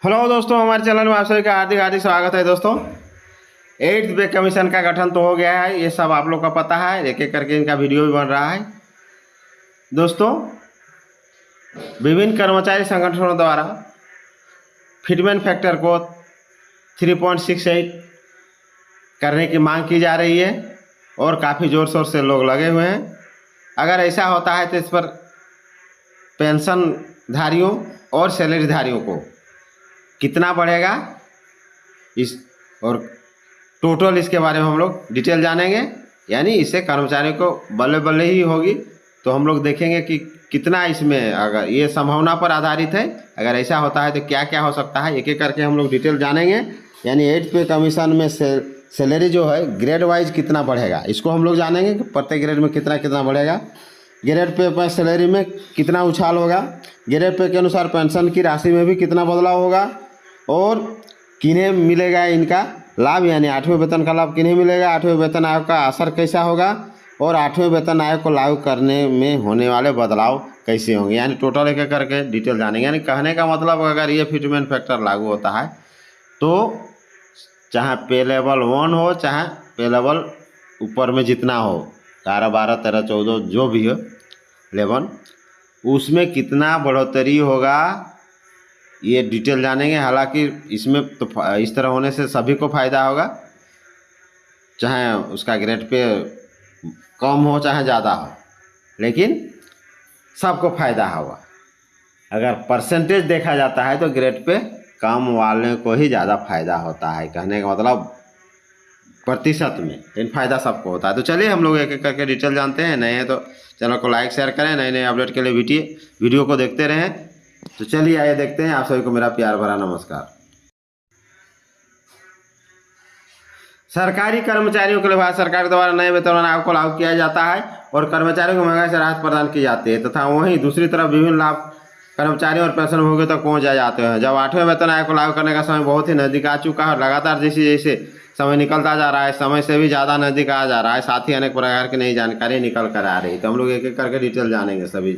Hello दोस्तों, हमारे channel में आप सभी का हार्दिक हार्दिक स्वागत है। दोस्तों, 8th पे कमीशन का गठन तो हो गया है, ये सब आप लोग का पता है। एक एक करके इनका वीडियो भी बन रहा है। दोस्तों, विभिन्न कर्मचारी संगठनों द्वारा फिटमेंट फैक्टर को 3.68 करने की मांग की जा रही है और काफ़ी ज़ोर शोर से लोग लगे हुए हैं। अगर ऐसा होता है तो इस पर पेंशन धारियों और सैलरी धारियों को कितना बढ़ेगा, इस और टोटल इसके बारे में हम लोग डिटेल जानेंगे। यानी इससे कर्मचारियों को बल्ले बल्ले ही होगी। तो हम लोग देखेंगे कि कितना इसमें, अगर ये संभावना पर आधारित है, अगर ऐसा होता है तो क्या क्या हो सकता है, एक एक करके हम लोग डिटेल जानेंगे। यानी 8th पे कमीशन में सैलरी जो है ग्रेड वाइज कितना बढ़ेगा, इसको हम लोग जानेंगे कि प्रत्येक ग्रेड में कितना कितना बढ़ेगा। ग्रेड पे पर सैलरी में कितना उछाल होगा, ग्रेड पे के अनुसार पेंशन की राशि में भी कितना बदलाव होगा, और किन्हें मिलेगा इनका लाभ, यानी 8वें वेतन का लाभ किन्हें मिलेगा, 8वें वेतन आयोग का असर कैसा होगा, और 8वें वेतन आयोग को लागू करने में होने वाले बदलाव कैसे होंगे। यानी टोटल एक एक करके डिटेल जानेंगे। यानी कहने का मतलब, अगर ये फिटमेंट फैक्टर लागू होता है तो चाहे पे लेवल 1 हो, चाहे पे लेवल ऊपर में जितना हो, 11, 12, 13, 14 जो भी हो लेवल, उसमें कितना बढ़ोतरी होगा, ये डिटेल जानेंगे। हालांकि इसमें तो इस तरह होने से सभी को फ़ायदा होगा, चाहे उसका ग्रेड पे कम हो चाहे ज़्यादा हो, लेकिन सबको फ़ायदा होगा। अगर परसेंटेज देखा जाता है तो ग्रेड पे कम वाले को ही ज़्यादा फायदा होता है, कहने का मतलब प्रतिशत में, लेकिन फ़ायदा सबको होता है। तो चलिए हम लोग एक एक करके डिटेल जानते हैं। नए हैं तो चैनल को लाइक शेयर करें, नए नए अपडेट के लिए वीडियो को देखते रहें। तो चलिए आइए देखते हैं। आप सभी को मेरा प्यार भरा नमस्कार। सरकारी कर्मचारियों के लिए भारत सरकार द्वारा नए वेतन आयोग को लागू किया जाता है और कर्मचारियों को महंगाई से राहत प्रदान की जाती है, तथा वहीं दूसरी तरफ विभिन्न लाभ कर्मचारियों और पेंशनभोगियों तक पहुंच जाते हैं। जब 8वें वेतन आयोग को लागू करने का समय बहुत ही नजदीक आ चुका है और लगातार जैसे जैसे समय निकलता जा रहा है, समय से भी ज़्यादा नजदीक आ जा रहा है, साथ ही अनेक प्रकार की नई जानकारी निकल कर आ रही है। तो हम लोग एक एक करके डिटेल जानेंगे सभी।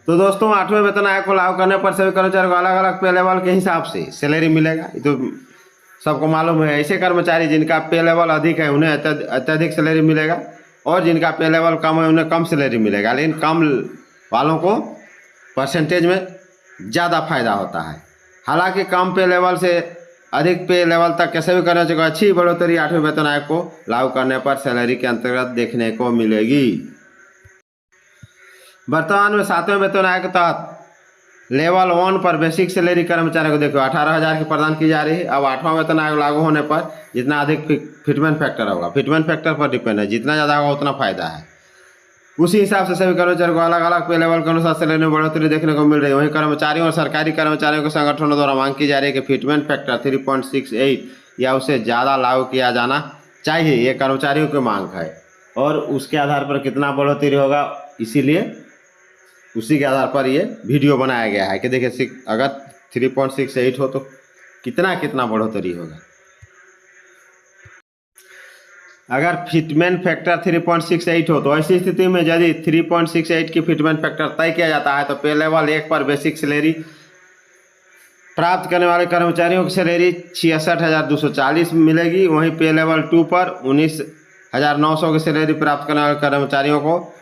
तो दोस्तों, 8वें वेतन आयोग को लागू करने पर सभी कर्मचारियों को अलग अलग पे लेवल के हिसाब से सैलरी मिलेगा। तो सबको मालूम है, ऐसे कर्मचारी जिनका पे लेवल अधिक है उन्हें अत्यधिक सैलरी मिलेगा, और जिनका पे लेवल कम है उन्हें कम सैलरी मिलेगा। लेकिन कम वालों को परसेंटेज में ज़्यादा फायदा होता है। हालांकि कम पे लेवल से अधिक पे लेवल तक कैसे भी करना चाहिए, अच्छी बढ़ोतरी 8वें वेतन आयोग को लागू करने पर सैलरी के अंतर्गत देखने को मिलेगी। वर्तमान में 7वें वेतन आयोग के तहत लेवल 1 पर बेसिक सैलरी कर्मचारियों को देखो 18,000 की प्रदान की जा रही है। अब 8वां वेतन आयोग लागू होने पर जितना अधिक फिटमेंट फैक्टर होगा, फिटमेंट फैक्टर पर डिपेंड है, जितना ज़्यादा होगा उतना फायदा है। उसी हिसाब से सभी कर्मचारियों को अलग अलग पे लेवल के अनुसार सैलरी में बढ़ोतरी देखने को मिल रही है। वहीं कर्मचारियों और सरकारी कर्मचारियों के संगठनों द्वारा मांग की जा रही है कि फिटमेंट फैक्टर 3.68 या उससे ज़्यादा लागू किया जाना चाहिए। ये कर्मचारियों की मांग है और उसके आधार पर कितना बढ़ोतरी होगा, इसीलिए उसी के आधार पर ये वीडियो बनाया गया है कि देखिए अगर 3.68 हो तो कितना कितना बढ़ोतरी होगा। अगर फिटमेंट फैक्टर 3.68 हो तो ऐसी स्थिति में यदि 3.68 की फिटमेंट फैक्टर तय किया जाता है तो पे लेवल 1 पर बेसिक सैलरी प्राप्त करने वाले कर्मचारियों की सैलरी 66,240 मिलेगी। वहीं पे लेवल 2 पर 19,900 की सैलरी प्राप्त करने वाले कर्मचारियों को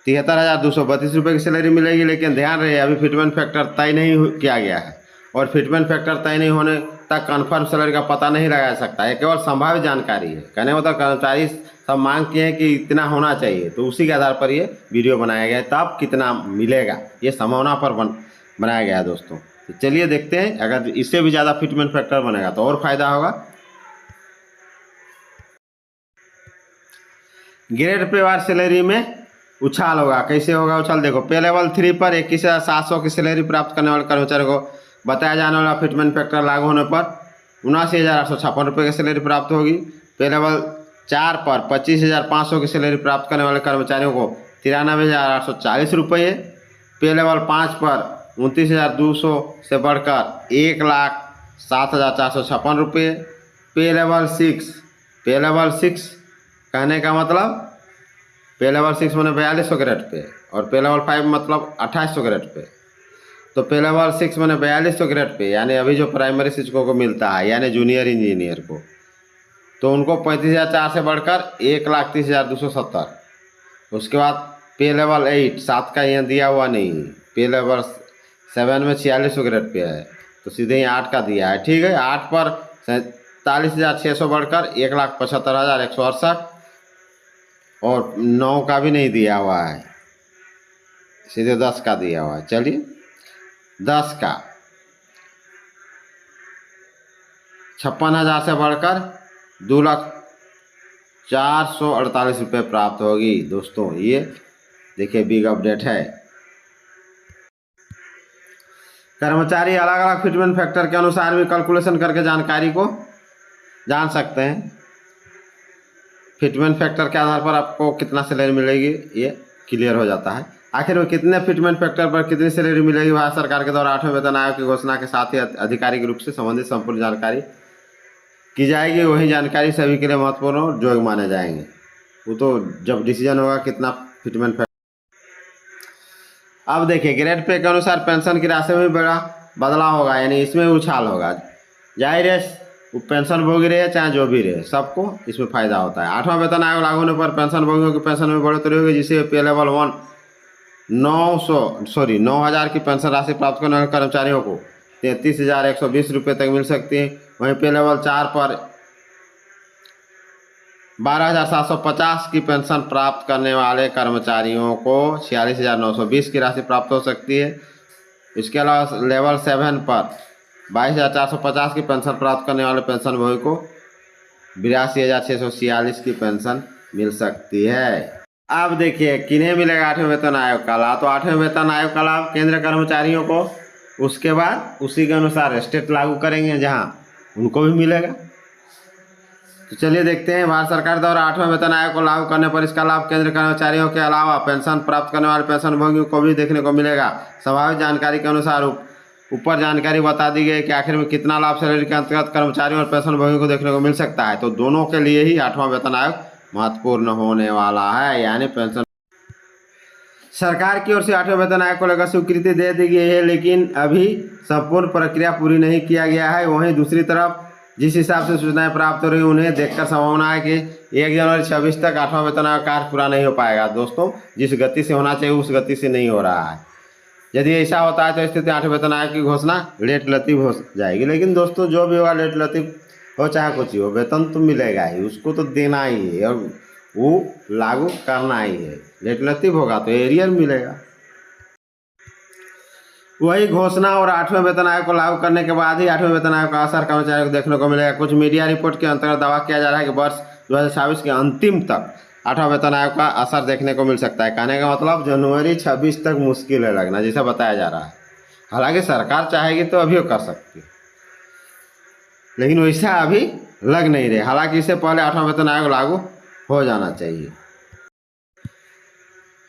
73,232 रुपये की सैलरी मिलेगी। लेकिन ध्यान रहे, अभी फिटमेंट फैक्टर तय नहीं किया गया है और फिटमेंट फैक्टर तय नहीं होने तक कन्फर्म सैलरी का पता नहीं लगाया सकता है। केवल संभावित जानकारी है। कहने मतलब कर्मचारी सब मांग किए हैं कि इतना होना चाहिए, तो उसी के आधार पर ये वीडियो बनाया गया है। तब कितना मिलेगा ये संभावना पर बनाया गया है दोस्तों। तो चलिए देखते हैं, अगर इससे भी ज़्यादा फिटमेंट फैक्टर बनेगा तो और फायदा होगा। ग्रेड पे वार सैलरी में उछाल होगा। कैसे होगा उछाल, देखो पे लेवल 3 पर 21,700 की सैलरी प्राप्त करने वाले कर्मचारियों को बताया जाने वाला फिटमेंट फैक्टर लागू होने पर 79,856 रुपये की सैलरी प्राप्त होगी। पे लेवल 4 पर 25,500 की सैलरी प्राप्त करने वाले कर्मचारियों को 93,840 रुपये। पे लेवल 5 पर 29,200 से बढ़कर 1,07,456 रुपये। पे लेवल 6 कहने का मतलब पे लेवल 6 मैंने 4200 ग्रेड पे, और पे लेवल 5 मतलब 2800 ग्रेड पे। तो पे लेवल 6 मैंने 4200 ग्रेड पे, यानी अभी जो प्राइमरी शिक्षकों को मिलता है यानी जूनियर इंजीनियर को, तो उनको 35,004 से बढ़कर 1,30,270। उसके बाद पे लेवल 8 7 का यहाँ दिया हुआ नहीं, पे लेवल 7 में 4600 ग्रेड पे है, तो सीधे ही 8 का दिया है। ठीक है, 8 पर 47,600 बढ़कर 1,75,168, और 9 का भी नहीं दिया हुआ है, सीधे 10 का दिया हुआ है। चलिए 10 का 56,000 से बढ़कर 2,04,48 रुपये प्राप्त होगी। दोस्तों ये देखिए बिग अपडेट है। कर्मचारी अलग अलग फिटमेंट फैक्टर के अनुसार भी कैलकुलेशन करके जानकारी को जान सकते हैं। फिटमेंट फैक्टर के आधार पर आपको कितना सैलरी मिलेगी ये क्लियर हो जाता है। आखिर में कितने फिटमेंट फैक्टर पर कितनी सैलरी मिलेगी, भारत सरकार के द्वारा 8वें वेतन आयोग की घोषणा के साथ ही आधिकारिक रूप से संबंधित संपूर्ण जानकारी की जाएगी। वही जानकारी सभी के लिए महत्वपूर्ण और जोग माने जाएंगे। वो तो जब डिसीजन होगा कितना फिटमेंट फैक्टर। अब देखिए ग्रेड पे के अनुसार पेंशन की राशि में बड़ा बदलाव होगा, यानी इसमें उछाल होगा। जाहिर है वो पेंशन भोगी रहे चाहे जो भी रहे, सबको इसमें फायदा होता है। 8वां वेतन आयोग लागू होने पर पेंशन भोगियों की पेंशन में बढ़ोतरी होगी, जिससे पे लेवल 1 9,000 की पेंशन राशि प्राप्त करने वाले कर्मचारियों को 33,120 रुपये तक मिल सकती है। वहीं पे लेवल 4 पर 12,750 की पेंशन प्राप्त करने वाले कर्मचारियों को 46,920 की राशि प्राप्त हो सकती है। इसके अलावा लेवल 7 पर 22,450 की पेंशन प्राप्त करने वाले पेंशन भोगी को 82,646 की पेंशन मिल सकती है। अब देखिए किन्हें मिलेगा 8वें वेतन आयोग का लाभ। तो 8वें वेतन आयोग का लाभ केंद्र कर्मचारियों को, उसके बाद उसी के अनुसार स्टेट लागू करेंगे जहां उनको भी मिलेगा। तो चलिए देखते हैं, भारत सरकार द्वारा 8वें वेतन आयोग को लागू करने पर इसका लाभ केंद्र कर्मचारियों के अलावा पेंशन प्राप्त करने वाले पेंशन भोगियों को भी देखने को मिलेगा। स्वाभाविक जानकारी के अनुसार ऊपर जानकारी बता दी गई कि आखिर में कितना लाभ सैलरी के अंतर्गत कर्मचारियों और पेंशन भोगियों को देखने को मिल सकता है। तो दोनों के लिए ही 8वां वेतन आयोग महत्वपूर्ण होने वाला है, यानी पेंशन सरकार की ओर से 8वें वेतन आयोग को लेकर स्वीकृति दे दी गई है, लेकिन अभी संपूर्ण प्रक्रिया पूरी नहीं किया गया है। वहीं दूसरी तरफ जिस हिसाब से सूचनाएं प्राप्त हो रही उन्हें देखकर संभावना है कि 1 जनवरी 26 तक 8वां वेतन आयोग कार्य पूरा नहीं हो पाएगा। दोस्तों जिस गति से होना चाहिए उस गति से नहीं हो रहा है। यदि ऐसा होता है तो स्थिति 8वें वेतन आयोग की घोषणा लेट लतीफ हो जाएगी। लेकिन दोस्तों जो भी होगा लेट लतीफ हो चाहे कुछ ही हो, वेतन तो मिलेगा ही, उसको तो देना ही है और वो लागू करना ही है। लेट लतीफ होगा तो एरियर मिलेगा। वही घोषणा और 8वें वेतन आयोग को लागू करने के बाद ही 8वें वेतन आयोग का असर कर्मचारियों को देखने को मिलेगा। कुछ मीडिया रिपोर्ट के अंतर्गत दावा किया जा रहा है कि वर्ष 2026 के अंतिम तक 8वां वेतन आयोग का असर देखने को मिल सकता है। कहने का मतलब जनवरी 26 तक मुश्किल है लगना, जैसा बताया जा रहा है। हालांकि सरकार चाहेगी तो अभी कर सकती है, लेकिन वैसा अभी लग नहीं रहे। हालांकि इससे पहले 8वां वेतन आयोग लागू हो जाना चाहिए।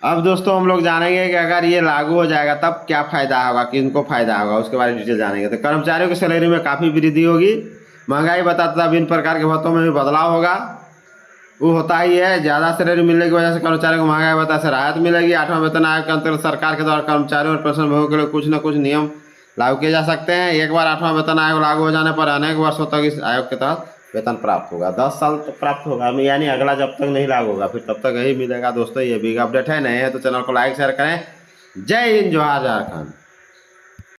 अब दोस्तों हम लोग जानेंगे कि अगर ये लागू हो जाएगा तब क्या फ़ायदा होगा, किनको फ़ायदा होगा, उसके बारे में डिटेल जानेंगे। तो कर्मचारियों की सैलरी में काफ़ी वृद्धि होगी, महंगाई बताता विभिन्न प्रकार के भत्तों में भी बदलाव होगा। वो होता ही है, ज़्यादा सैलरी मिलने की वजह से कर्मचारियों को महंगाई भत्ता से राहत मिलेगी। 8वां वेतन आयोग के अंतर्गत सरकार के द्वारा कर्मचारियों और पेंशन भोगियों के लिए कुछ न कुछ नियम लागू किए जा सकते हैं। एक बार 8वां वेतन आयोग लागू हो जाने पर अनेक वर्षों तक इस आयोग के तहत वेतन प्राप्त होगा। 10 साल तक प्राप्त होगा, यानी अगला जब तक नहीं लागू होगा फिर तब तक यही मिलेगा। दोस्तों ये बिग अपडेट है, नए हैं तो चैनल को लाइक शेयर करें। जय हिंद, जोहार झारखंड।